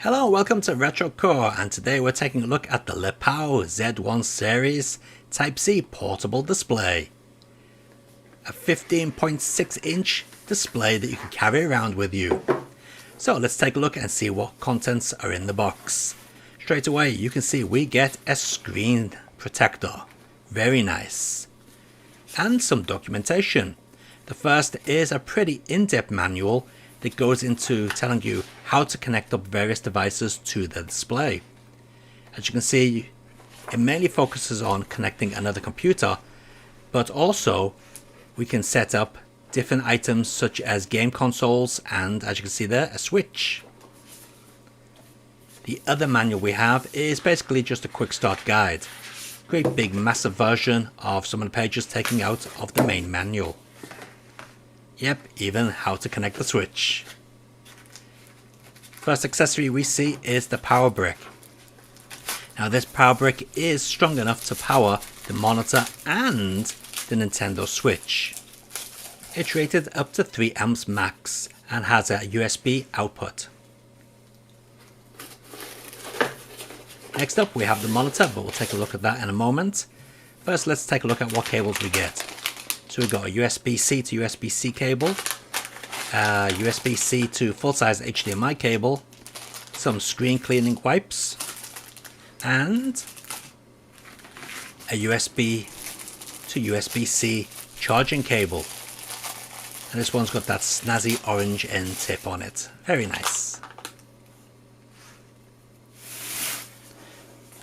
Hello, welcome to Retro Core, and today we're taking a look at the Lepau Z1 Series Type-C portable display. A 15.6 inch display that you can carry around with you. So let's take a look and see what contents are in the box. Straight away you can see we get a screen protector, very nice, and some documentation. The first is a pretty in-depth manual that goes into telling you how to connect up various devices to the display. As you can see, it mainly focuses on connecting another computer, but also we can set up different items such as game consoles and, as you can see there, a switch. The other manual we have is basically just a quick start guide. Great big massive version of some of the pages taken out of the main manual. Yep, even how to connect the switch. First accessory we see is the power brick. Now this power brick is strong enough to power the monitor and the Nintendo Switch. It's rated up to 3 amps max and has a USB output. Next up we have the monitor, but we'll take a look at that in a moment. First let's take a look at what cables we get. So we've got a USB-C to USB-C cable, USB-C to full-size HDMI cable, some screen cleaning wipes, and a USB to USB-C charging cable. And this one's got that snazzy orange end tip on it. Very nice.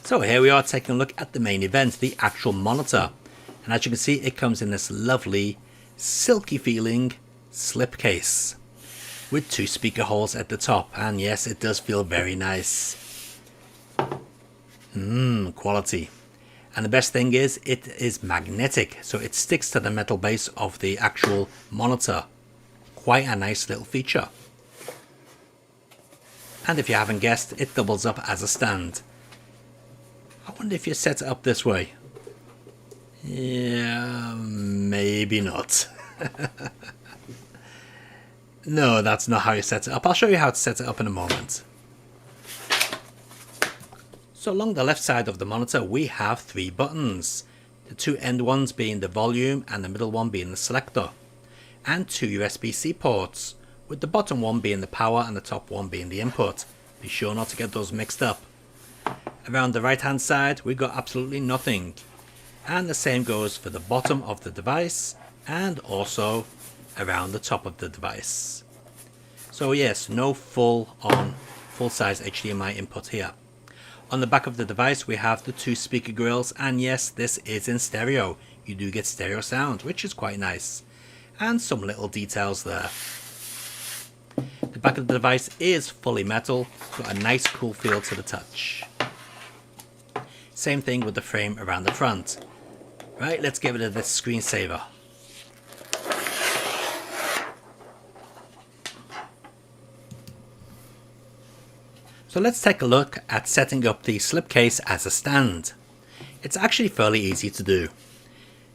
So here we are taking a look at the main event, the actual monitor. And as you can see, it comes in this lovely, silky feeling slip case with 2 speaker holes at the top. And yes, it does feel very nice. Quality. And the best thing is, it is magnetic, so it sticks to the metal base of the actual monitor. Quite a nice little feature. And if you haven't guessed, it doubles up as a stand. I wonder if you set it up this way. Yeah, maybe not. No, that's not how you set it up. I'll show you how to set it up in a moment. So along the left side of the monitor we have 3 buttons. The 2 end ones being the volume and the middle one being the selector. And 2 USB-C ports, with the bottom one being the power and the top one being the input. Be sure not to get those mixed up. Around the right hand side we got absolutely nothing. And the same goes for the bottom of the device and also around the top of the device. So yes, no full-size HDMI input here. On the back of the device we have the 2 speaker grills, and yes, this is in stereo. You do get stereo sound, which is quite nice. And some little details there. The back of the device is fully metal, got a nice cool feel to the touch. Same thing with the frame around the front. Right, let's get rid of this screensaver. So let's take a look at setting up the slipcase as a stand. It's actually fairly easy to do.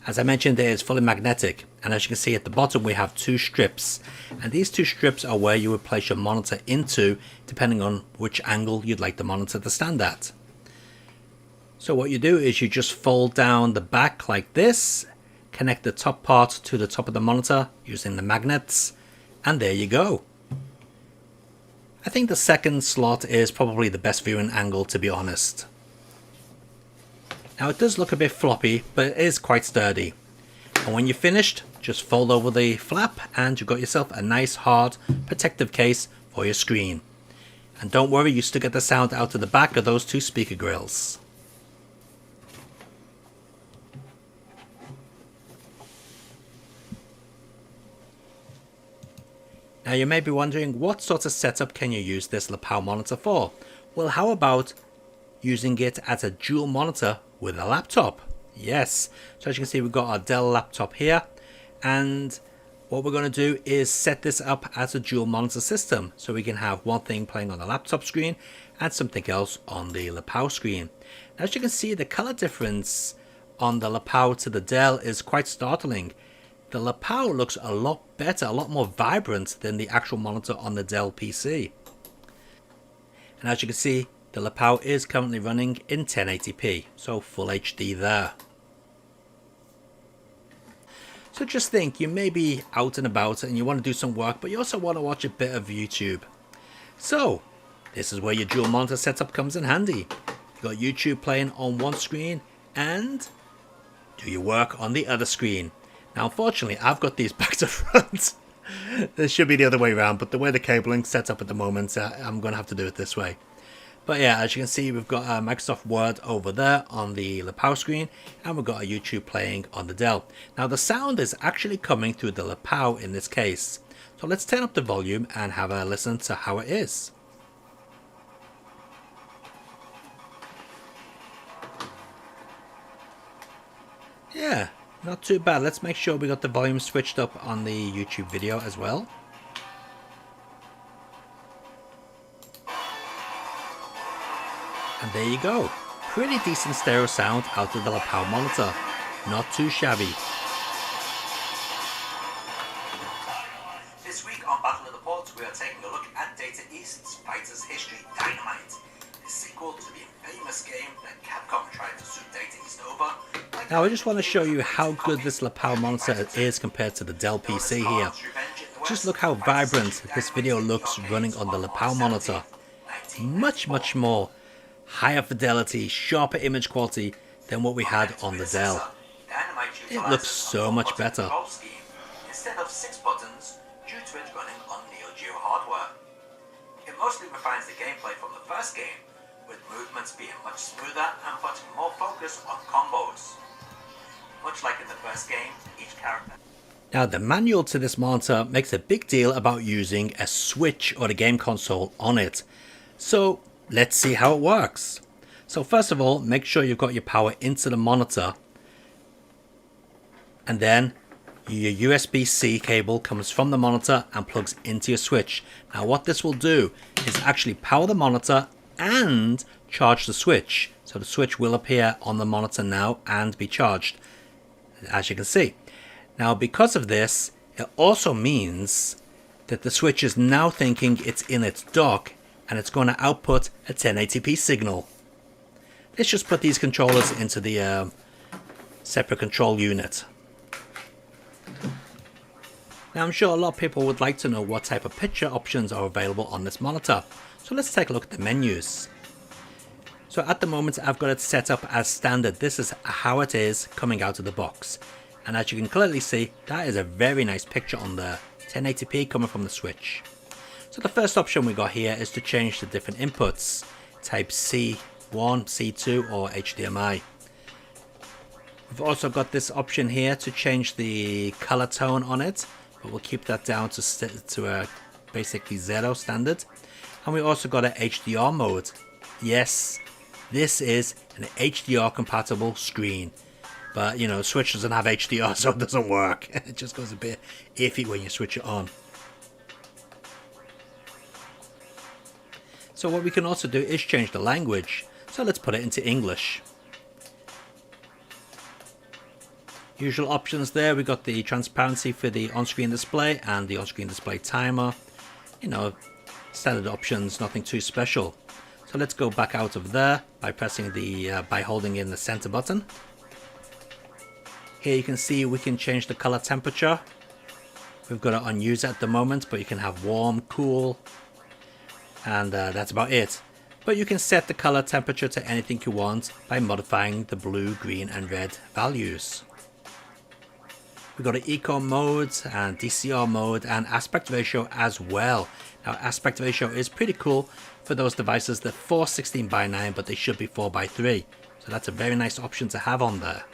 As I mentioned, it is fully magnetic, and as you can see at the bottom we have 2 strips, and these 2 strips are where you would place your monitor into depending on which angle you'd like the monitor to stand at. So what you do is you just fold down the back like this, connect the top part to the top of the monitor using the magnets, and there you go. I think the second slot is probably the best viewing angle, to be honest. Now it does look a bit floppy, but it is quite sturdy. And when you're finished, just fold over the flap and you've got yourself a nice hard protective case for your screen. And don't worry, you still get the sound out of the back of those 2 speaker grills. Now you may be wondering, what sort of setup can you use this Lepau monitor for? Well, how about using it as a dual monitor with a laptop? Yes, so as you can see we've got our Dell laptop here, and what we're going to do is set this up as a dual monitor system, so we can have one thing playing on the laptop screen and something else on the Lepau screen. Now, as you can see, the color difference on the Lepau to the Dell is quite startling. The Lepau looks a lot better, a lot more vibrant than the actual monitor on the Dell PC. And as you can see, the lapel is currently running in 1080p, so full HD there. So just think, you may be out and about and you want to do some work, but you also want to watch a bit of YouTube. So this is where your dual monitor setup comes in handy. You've got YouTube playing on one screen and do your work on the other screen. Now unfortunately I've got these back to front. This should be the other way around, but the way the cabling's set up at the moment, I'm going to have to do it this way. But yeah, as you can see, we've got Microsoft Word over there on the lapel screen, and we've got a YouTube playing on the Dell. Now the sound is actually coming through the lapel in this case. So let's turn up the volume and have a listen to how it is. Yeah, not too bad. Let's make sure we got the volume switched up on the YouTube video as well. And there you go. Pretty decent stereo sound out of the lapel monitor. Not too shabby. This week on Battle of the Ports, we are taking a look at Data East's Fighters History Dynamite, the sequel to the famous game that Capcom tried to sue Data East over. Now I just want to show you how good this lapel monitor is compared to the Dell PC here. Just look how vibrant this video looks running on the lapel monitor. Much more higher fidelity, sharper image quality than what we had on the Dell. It looks so much better. Instead of 6 buttons, due to it running on Neo Geo hardware. It mostly refines the gameplay from the first game, with movements being much smoother and putting more focus on combos. Much like in the first game, each character... Now the manual to this monitor makes a big deal about using a Switch or the game console on it. So let's see how it works. So first of all, make sure you've got your power into the monitor, and then your USB-C cable comes from the monitor and plugs into your Switch. Now what this will do is actually power the monitor and charge the Switch. So the Switch will appear on the monitor now and be charged, as you can see. Now because of this, it also means that the Switch is now thinking it's in its dock and it's going to output a 1080p signal. Let's just put these controllers into the separate control unit. Now I'm sure a lot of people would like to know what type of picture options are available on this monitor. So let's take a look at the menus. So at the moment I've got it set up as standard. This is how it is coming out of the box. And as you can clearly see, that is a very nice picture on there. 1080p coming from the Switch. So the first option we got here is to change the different inputs. Type C1, C2 or HDMI. We've also got this option here to change the color tone on it. But we'll keep that down to basically 0 standard. And we also got an HDR mode. Yes, this is an HDR compatible screen. But you know, Switch doesn't have HDR, so it doesn't work. It just goes a bit iffy when you switch it on. So what we can also do is change the language. So let's put it into English. Usual options there. We got the transparency for the on-screen display and the on-screen display timer. You know, standard options, nothing too special. So let's go back out of there by pressing by holding in the center button. Here you can see we can change the color temperature. We've got it on user at the moment, but you can have warm, cool, and that's about it. But you can set the color temperature to anything you want by modifying the blue, green and red values. We've got an eco mode and DCR mode and aspect ratio as well. Now aspect ratio is pretty cool for those devices that are 416:9, but they should be 4:3. So that's a very nice option to have on there.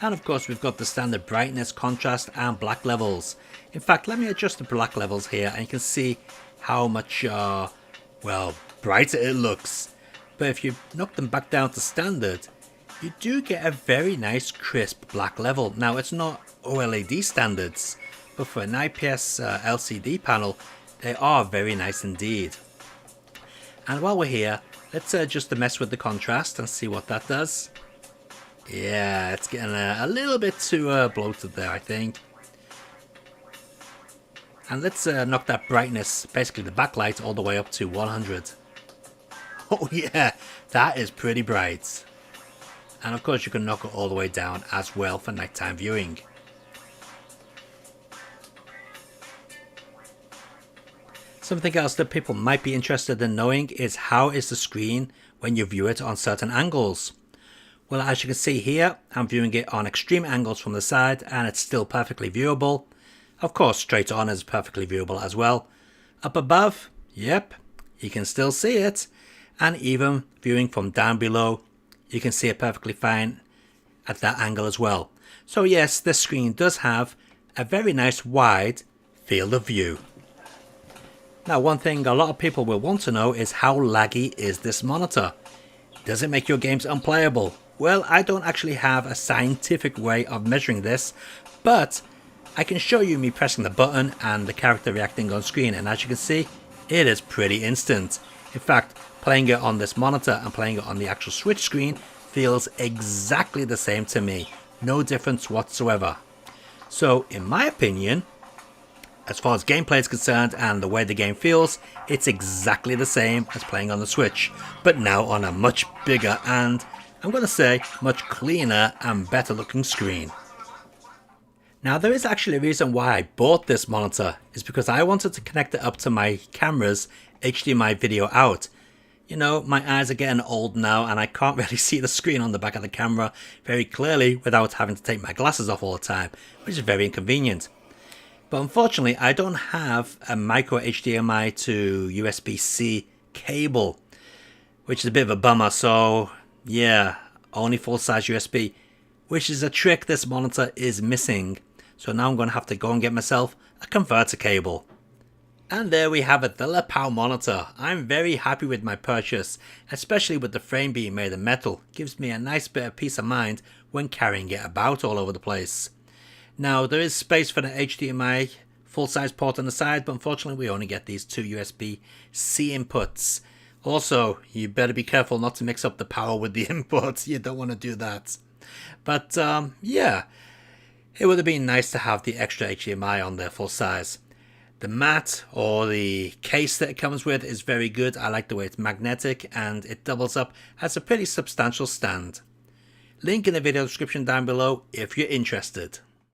And of course we've got the standard brightness, contrast and black levels. In fact, let me adjust the black levels here and you can see how much well, brighter it looks. But if you knock them back down to standard, you do get a very nice crisp black level. Now it's not OLED standards, but for an IPS LCD panel, they are very nice indeed. And while we're here, let's just mess with the contrast and see what that does. Yeah, it's getting a little bit too bloated there, I think. And let's knock that brightness, basically the backlight, all the way up to 100. Oh yeah, that is pretty bright. And of course you can knock it all the way down as well for nighttime viewing. Something else that people might be interested in knowing is how is the screen when you view it on certain angles. Well, as you can see here, I'm viewing it on extreme angles from the side and it's still perfectly viewable. Of course, straight on is perfectly viewable as well. Up above, yep, you can still see it. And even viewing from down below, you can see it perfectly fine at that angle as well. So yes, this screen does have a very nice wide field of view. Now, one thing a lot of people will want to know is how laggy is this monitor? Does it make your games unplayable? Well, I don't actually have a scientific way of measuring this, but I can show you me pressing the button and the character reacting on screen, and as you can see, it is pretty instant. In fact, playing it on this monitor and playing it on the actual Switch screen feels exactly the same to me. No difference whatsoever. So, in my opinion, as far as gameplay is concerned and the way the game feels, it's exactly the same as playing on the Switch, but now on a much bigger and, I'm going to say, much cleaner and better looking screen. Now, there is actually a reason why I bought this monitor, is because I wanted to connect it up to my camera's HDMI video out. You know, my eyes are getting old now and I can't really see the screen on the back of the camera very clearly without having to take my glasses off all the time, which is very inconvenient. But unfortunately, I don't have a micro HDMI to USB-C cable, which is a bit of a bummer. So yeah, only full-size USB, which is a trick this monitor is missing. So now I'm going to have to go and get myself a converter cable. And there we have it, the lapel monitor. I'm very happy with my purchase, especially with the frame being made of metal. Gives me a nice bit of peace of mind when carrying it about all over the place. Now, there is space for the HDMI full-size port on the side, but unfortunately we only get these two USB-C inputs. Also, you better be careful not to mix up the power with the inputs. You don't want to do that. But yeah, it would have been nice to have the extra HDMI on there full size. The mat or the case that it comes with is very good. I like the way it's magnetic and it doubles up as a pretty substantial stand. Link in the video description down below if you're interested.